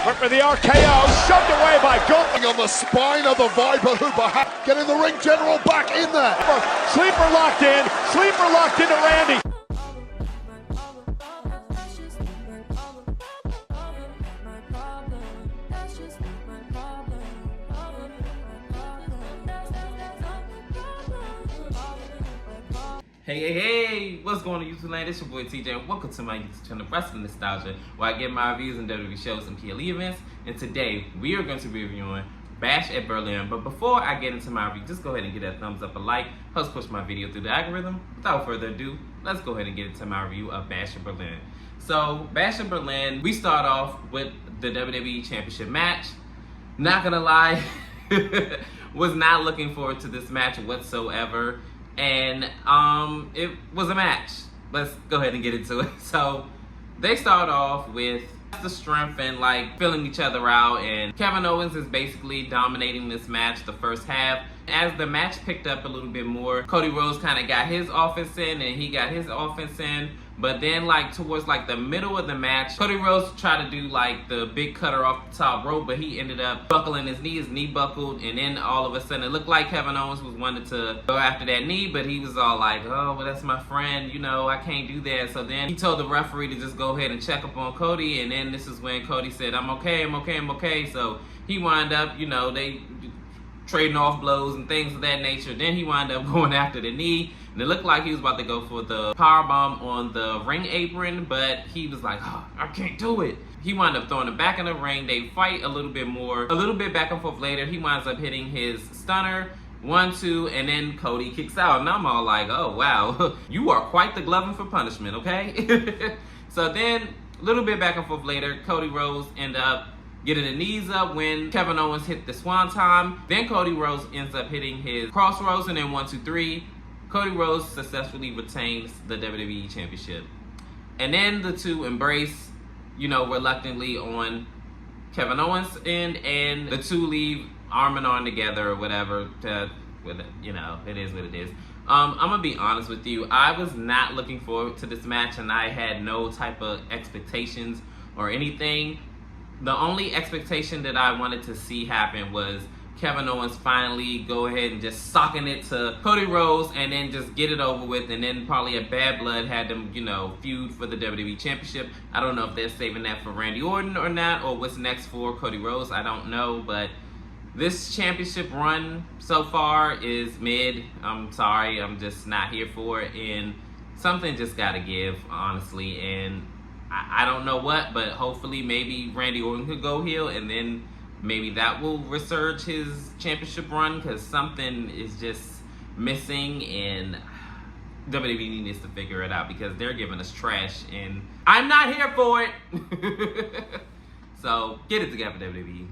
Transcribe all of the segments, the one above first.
Went for the RKO, shoved away by Gunther. On the spine of the Viper Hooper. Getting the ring general back in there. Sleeper locked into Randy. Hey, what's going on YouTube land? It's your boy TJ and welcome to my YouTube channel, Wrestling Nostalgia, where I get my reviews on WWE shows and PLE events. And today, we are going to be reviewing Bash at Berlin. But before I get into my review, just go ahead and give that thumbs up, a like, helps push my video through the algorithm. Without further ado, let's go ahead and get into my review of Bash at Berlin. So, Bash at Berlin, we start off with the WWE Championship match. Not gonna lie, was not looking forward to this match whatsoever. And it was a match. Let's go ahead and get into it. So they start off with the strength and like filling each other out, and Kevin Owens is basically dominating this match the first half. As the match picked up a little bit more, Cody Rhodes kind of got his offense in and he got his offense in. But then like towards like the middle of the match, Cody Rhodes tried to do like the big cutter off the top rope, but he ended up buckling his knee buckled, and then all of a sudden it looked like Kevin Owens was wanted to go after that knee, but he was all like, oh, well, that's my friend, you know, I can't do that. So then he told the referee to just go ahead and check up on Cody, and then this is when Cody said, I'm okay. So he wound up, you know, they trading off blows and things of that nature. Then he wound up going after the knee, and it looked like he was about to go for the powerbomb on the ring apron, but he was like, oh, I can't do it. He wound up throwing it back in the ring. They fight a little bit more, a little bit back and forth later. He winds up hitting his stunner, 1, 2, and then Cody kicks out. And I'm all like, oh, wow, you are quite the gloving for punishment, okay? So then, a little bit back and forth later, Cody Rhodes end up getting the knees up when Kevin Owens hit the swanton. Then Cody Rhodes ends up hitting his crossroads, and then 1, 2, 3. Cody Rhodes successfully retains the WWE Championship. And then the two embrace, you know, reluctantly on Kevin Owens' end, and the two leave arm in arm together or whatever. You know, it is what it is. I'm gonna be honest with you. I was not looking forward to this match, and I had no type of expectations or anything. The only expectation that I wanted to see happen was Kevin Owens finally go ahead and just socking it to Cody Rhodes and then just get it over with, and then probably a Bad Blood had them, you know, feud for the WWE Championship. I don't know if they're saving that for Randy Orton or not, or what's next for Cody Rhodes. I don't know, but this championship run so far is mid. I'm sorry, I'm just not here for it, and something just gotta give, honestly. And I don't know what, but hopefully maybe Randy Orton could go heel, and then maybe that will resurge his championship run, because something is just missing, and WWE needs to figure it out because they're giving us trash, and I'm not here for it. So get it together, WWE.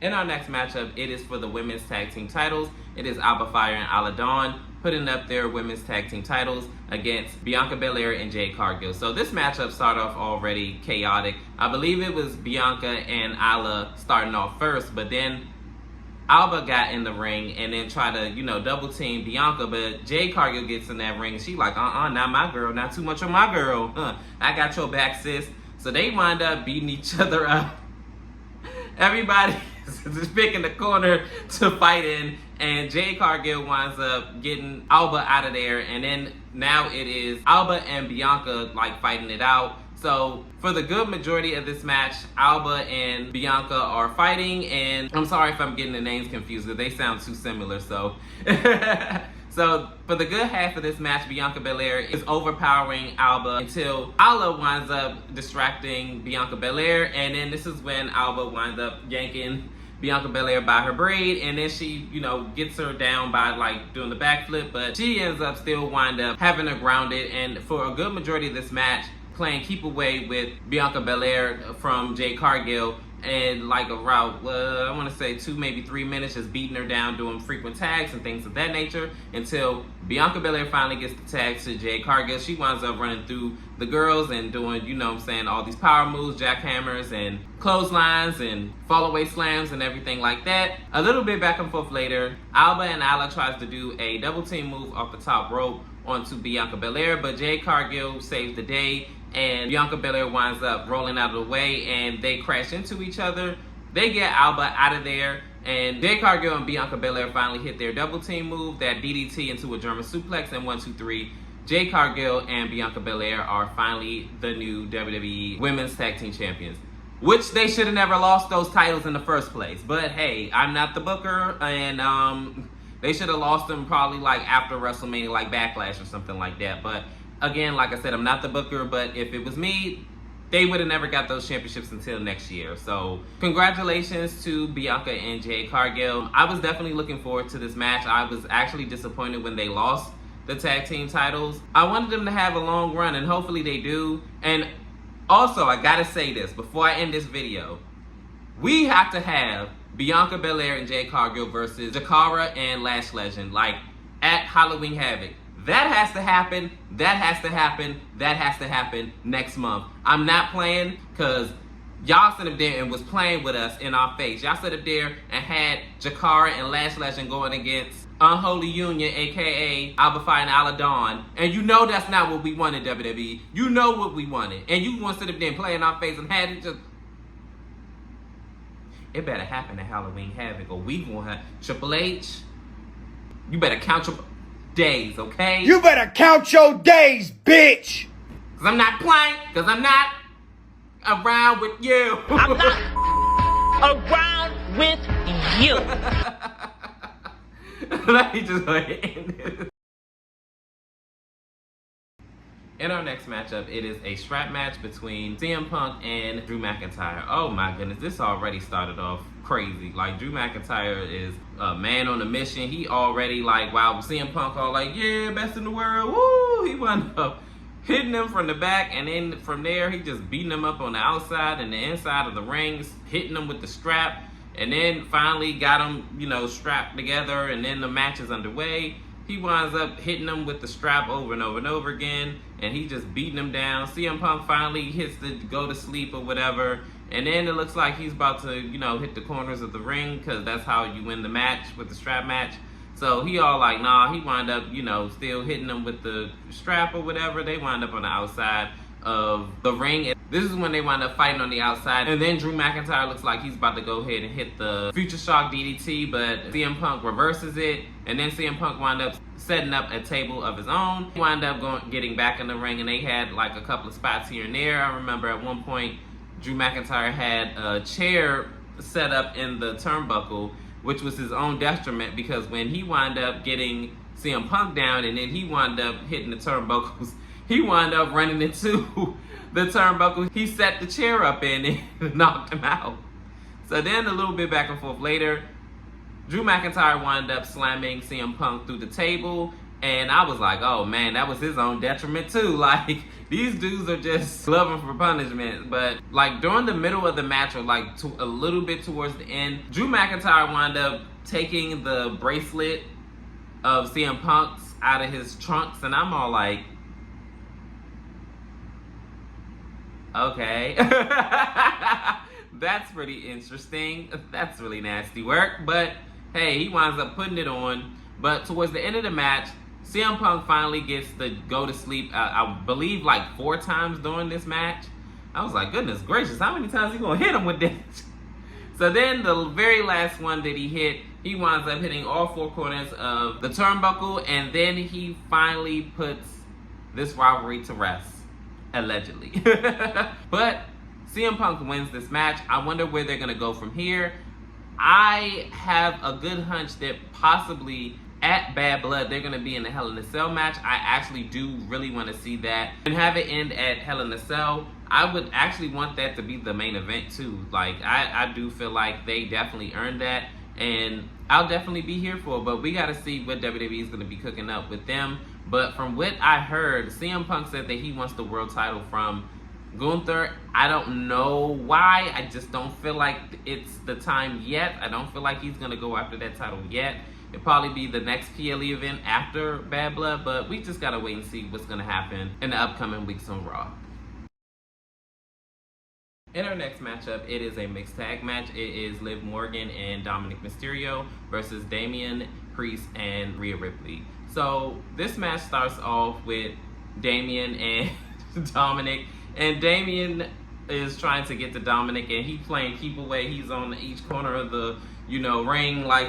In our next matchup, it is for the women's tag team titles. It is Alba Fire and Isla Dawn putting up their women's tag team titles against Bianca Belair and Jade Cargill. So this matchup started off already chaotic. I believe it was Bianca and Isla starting off first, but then Alba got in the ring and then tried to, you know, double team Bianca, but Jade Cargill gets in that ring and she like, not my girl, not too much on my girl. I got your back, sis. So they wind up beating each other up. Everybody is picking the corner to fight in, and Jade Cargill winds up getting Alba out of there, and then now it is Alba and Bianca like fighting it out. So for the good majority of this match, Alba and Bianca are fighting, and I'm sorry if I'm getting the names confused because they sound too similar. So so for the good half of this match, Bianca Belair is overpowering Alba until Isla winds up distracting Bianca Belair, and then this is when Alba winds up yanking Bianca Belair by her braid, and then she, you know, gets her down by like doing the backflip, but she ends up still wind up having her grounded, and for a good majority of this match, playing keep away with Bianca Belair from Jade Cargill, and like around, I want to say 2, maybe 3 minutes, just beating her down, doing frequent tags and things of that nature, until Bianca Belair finally gets the tag to Jade Cargill. She winds up running through the girls and doing, you know what I'm saying, all these power moves, jackhammers and clotheslines and fall away slams and everything like that. A little bit back and forth later, Alba and Isla tries to do a double team move off the top rope onto Bianca Belair, but Jade Cargill saves the day and Bianca Belair winds up rolling out of the way, and they crash into each other. They get Alba out of there, and Jade Cargill and Bianca Belair finally hit their double team move, that DDT into a German suplex, and 1, 2, 3. Jade Cargill and Bianca Belair are finally the new WWE Women's Tag Team Champions, which they should have never lost those titles in the first place. But hey, I'm not the booker, and they should have lost them probably like after WrestleMania, like Backlash or something like that. But again, like I said, I'm not the booker, but if it was me, they would have never got those championships until next year. So congratulations to Bianca and Jade Cargill. I was definitely looking forward to this match. I was actually disappointed when they lost the tag team titles. I wanted them to have a long run, and hopefully they do. And also, I gotta say this before I end this video. We have to have Bianca Belair and Jade Cargill versus Jakara and Lash Legend, like at Halloween Havoc. That has to happen. That has to happen. That has to happen next month. I'm not playing, because y'all sit up there and was playing with us in our face. Y'all sit up there and had Jakara and Lash Legend going against Unholy Union, aka Alba Fyre and Isla Dawn. And you know that's not what we wanted, WWE. You know what we wanted. And you want to sit up there and play in our face and had it just... It better happen at Halloween Havoc, or we gonna have Triple H. You better count your days, okay? You better count your days, bitch! Cause I'm not playing, cause I'm not around with you. I'm not around with you. Let me just go ahead and end this. In our next matchup, it is a strap match between CM Punk and Drew McIntyre. Oh my goodness, this already started off crazy. Like, Drew McIntyre is a man on a mission. He already, like, while CM Punk all like, yeah, best in the world, woo! He wound up hitting him from the back, and then from there, he just beating him up on the outside and the inside of the ring, hitting him with the strap, and then finally got him, you know, strapped together, and then the match is underway. He winds up hitting him with the strap over and over and over again, and he just beating him down. CM Punk finally hits the go to sleep or whatever, and then it looks like he's about to, you know, hit the corners of the ring, because that's how you win the match with the strap match. So he all like, nah, he wind up, you know, still hitting him with the strap or whatever. They wind up on the outside of the ring. This is when they wind up fighting on the outside, and then Drew McIntyre looks like he's about to go ahead and hit the Future Shock DDT, but CM Punk reverses it, and then CM Punk wind up setting up a table of his own. He wind up getting back in the ring, and they had like a couple of spots here and there. I remember at one point, Drew McIntyre had a chair set up in the turnbuckle, which was his own detriment, because when he wound up getting CM Punk down, and then he wound up hitting the turnbuckles, he wound up running into the turnbuckle he set the chair up in and knocked him out. So then a little bit back and forth later, Drew McIntyre wound up slamming CM Punk through the table, and I was like, oh man, that was his own detriment too. Like, these dudes are just loving for punishment. But like during the middle of the match, or like a little bit towards the end, Drew McIntyre wound up taking the bracelet of CM Punk's out of his trunks, and I'm all like, okay. That's pretty interesting. That's really nasty work, but hey, he winds up putting it on. But towards the end of the match, CM Punk finally gets to go to sleep, I believe like 4 times during this match. I was like, goodness gracious, how many times he gonna hit him with this? So then the very last one that he hit, he winds up hitting all 4 corners of the turnbuckle, and then he finally puts this rivalry to rest, allegedly. But CM Punk wins this match. I wonder where they're gonna go from here. I have a good hunch that possibly at Bad Blood, they're going to be in the Hell in a Cell match. I actually do really want to see that and have it end at Hell in a Cell. I would actually want that to be the main event too. Like, I do feel like they definitely earned that, and I'll definitely be here for it. But we got to see what WWE is going to be cooking up with them. But from what I heard, CM Punk said that he wants the world title from Gunther. I don't know why. I just don't feel like it's the time yet. I don't feel like he's going to go after that title yet. It'll probably be the next PLE event after Bad Blood, but we just gotta wait and see what's gonna happen in the upcoming weeks on Raw. In our next matchup, it is a mixed tag match. It is Liv Morgan and Dominic Mysterio versus Damian Priest and Rhea Ripley. So this match starts off with Damian and Dominic And Damian is trying to get to Dominic, and he's playing keep away. He's on each corner of the, ring, like,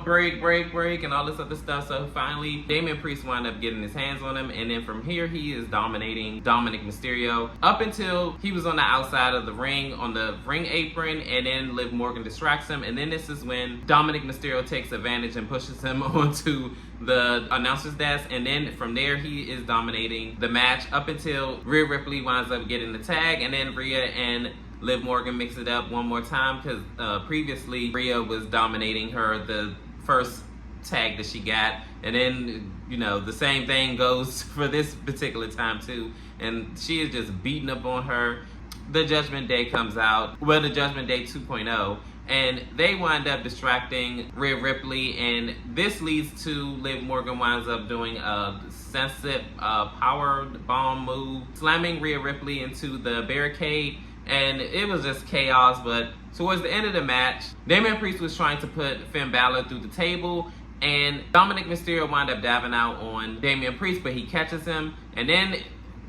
break, and all this other stuff. So finally, Damian Priest wound up getting his hands on him, and then from here, he is dominating Dominic Mysterio up until he was on the outside of the ring, on the ring apron, and then Liv Morgan distracts him, and then this is when Dominic Mysterio takes advantage and pushes him onto the announcer's desk, and then from there, he is dominating the match up until Rhea Ripley winds up getting the tag, and then Rhea and Liv Morgan mix it up one more time because previously Rhea was dominating her the first tag that she got, and then the same thing goes for this particular time too, and she is just beating up on her. The Judgment Day comes out, the Judgment Day 2.0, and they wind up distracting Rhea Ripley, and this leads to Liv Morgan winds up doing a sensitive power bomb move, slamming Rhea Ripley into the barricade. And it was just chaos, but towards the end of the match, Damian Priest was trying to put Finn Balor through the table, and Dominic Mysterio wound up diving out on Damian Priest, but he catches him, and then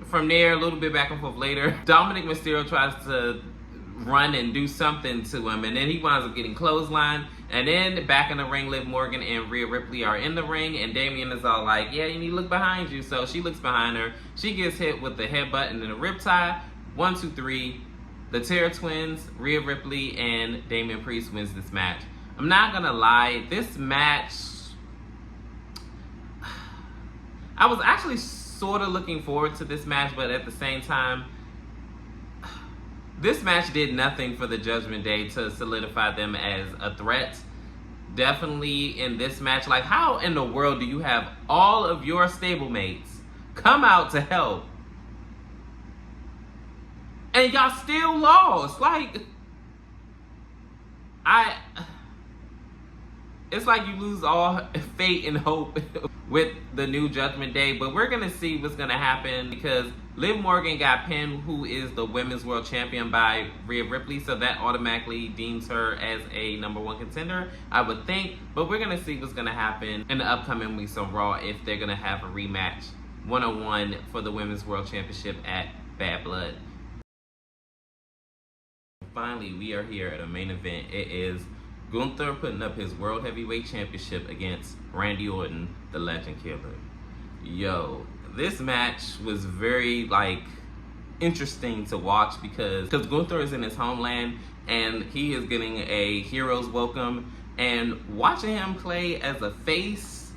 from there, a little bit back and forth later, Dominic Mysterio tries to run and do something to him, and then he winds up getting clotheslined, and then back in the ring, Liv Morgan and Rhea Ripley are in the ring, and Damian is all like, yeah, you need to look behind you, so she looks behind her, she gets hit with the headbutt and then a riptide, 1, 2, 3, the Terror Twins, Rhea Ripley, and Damian Priest wins this match. I'm not gonna lie, this match, I was actually sort of looking forward to this match, but at the same time, this match did nothing for the Judgment Day to solidify them as a threat. Definitely in this match, like, how in the world do you have all of your stablemates come out to help and y'all still lost? Like, it's like you lose all faith and hope with the new Judgment Day, but we're gonna see what's gonna happen because Liv Morgan got pinned, who is the Women's World Champion, by Rhea Ripley, so that automatically deems her as a #1 contender, I would think, but we're gonna see what's gonna happen in the upcoming weeks on Raw if they're gonna have a rematch 1-on-1 for the Women's World Championship at Bad Blood. Finally, we are here at a main event. It is Gunther putting up his World Heavyweight Championship against Randy Orton, the Legend Killer. Yo, this match was very, interesting to watch because Gunther is in his homeland and he is getting a hero's welcome, and watching him play as a face,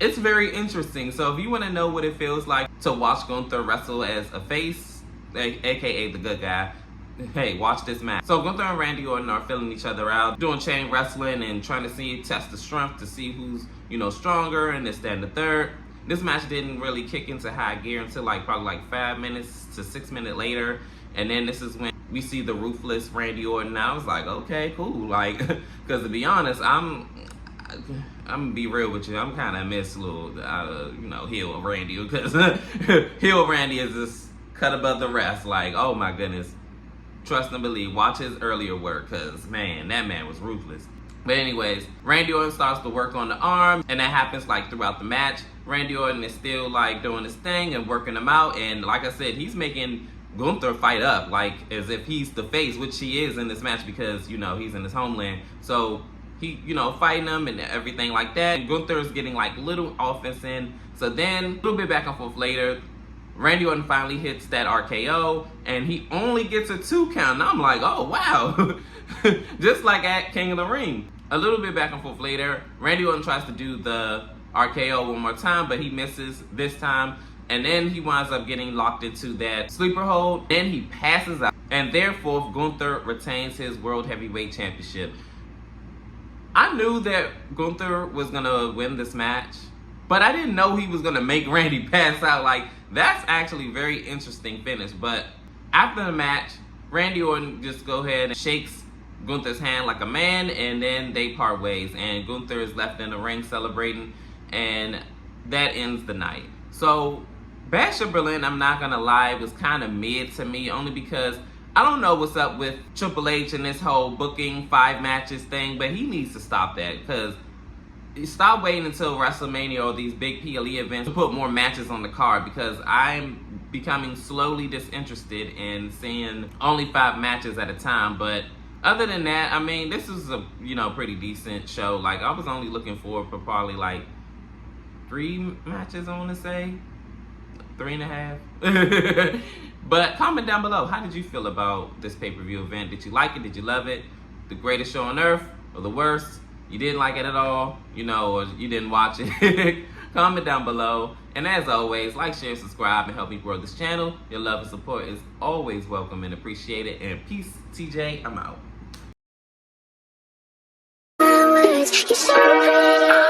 it's very interesting. So if you want to know what it feels like to watch Gunther wrestle as a face, aka the good guy, hey, watch this match. So Gunther and Randy Orton are filling each other out, doing chain wrestling and trying to test the strength to see who's, stronger and this, that, and the third. This match didn't really kick into high gear until probably 5 minutes to 6 minutes later. And then this is when we see the ruthless Randy Orton. I was like, okay, cool. Because to be honest, I'm gonna be real with you. I'm kind of miss little, heel Randy, because heel Randy is just cut above the rest. Oh my goodness. Trust and believe. Watch his earlier work, because, man, that man was ruthless. But anyways, Randy Orton starts to work on the arm, and that happens throughout the match. Randy Orton is still doing his thing and working him out, and like I said, he's making Gunther fight up as if he's the face, which he is in this match because he's in his homeland. So he fighting him and everything like that. And Gunther is getting little offense in. So then a little bit back and forth later, Randy Orton finally hits that RKO, and he only gets a 2 count. And I'm like, oh wow, just like at King of the Ring. A little bit back and forth later, Randy Orton tries to do the RKO one more time, but he misses this time, and then he winds up getting locked into that sleeper hold. Then he passes out, and therefore Gunther retains his World Heavyweight Championship. I knew that Gunther was gonna win this match, but I didn't know he was gonna make Randy pass out. That's actually very interesting finish. But after the match, Randy Orton just go ahead and shakes Gunther's hand like a man, and then they part ways, and Gunther is left in the ring celebrating, and that ends the night. So Bash at Berlin, I'm not gonna lie, was kind of mid to me, only because I don't know what's up with Triple H and this whole booking 5 matches thing, but he needs to stop that, because stop waiting until WrestleMania or these big PLE events to put more matches on the card, because I'm becoming slowly disinterested in seeing only 5 matches at a time. But other than that, I mean, this is a pretty decent show. Like, I was only looking forward for probably like 3 matches, I want to say 3.5. But comment down below, how did you feel about this pay-per-view event? Did you like it? Did you love it? The greatest show on earth or the worst? You didn't like it at all, or you didn't watch it? Comment down below. And as always, like, share, subscribe, and help me grow this channel. Your love and support is always welcome and appreciated. And peace, TJ, I'm out. You're so pretty.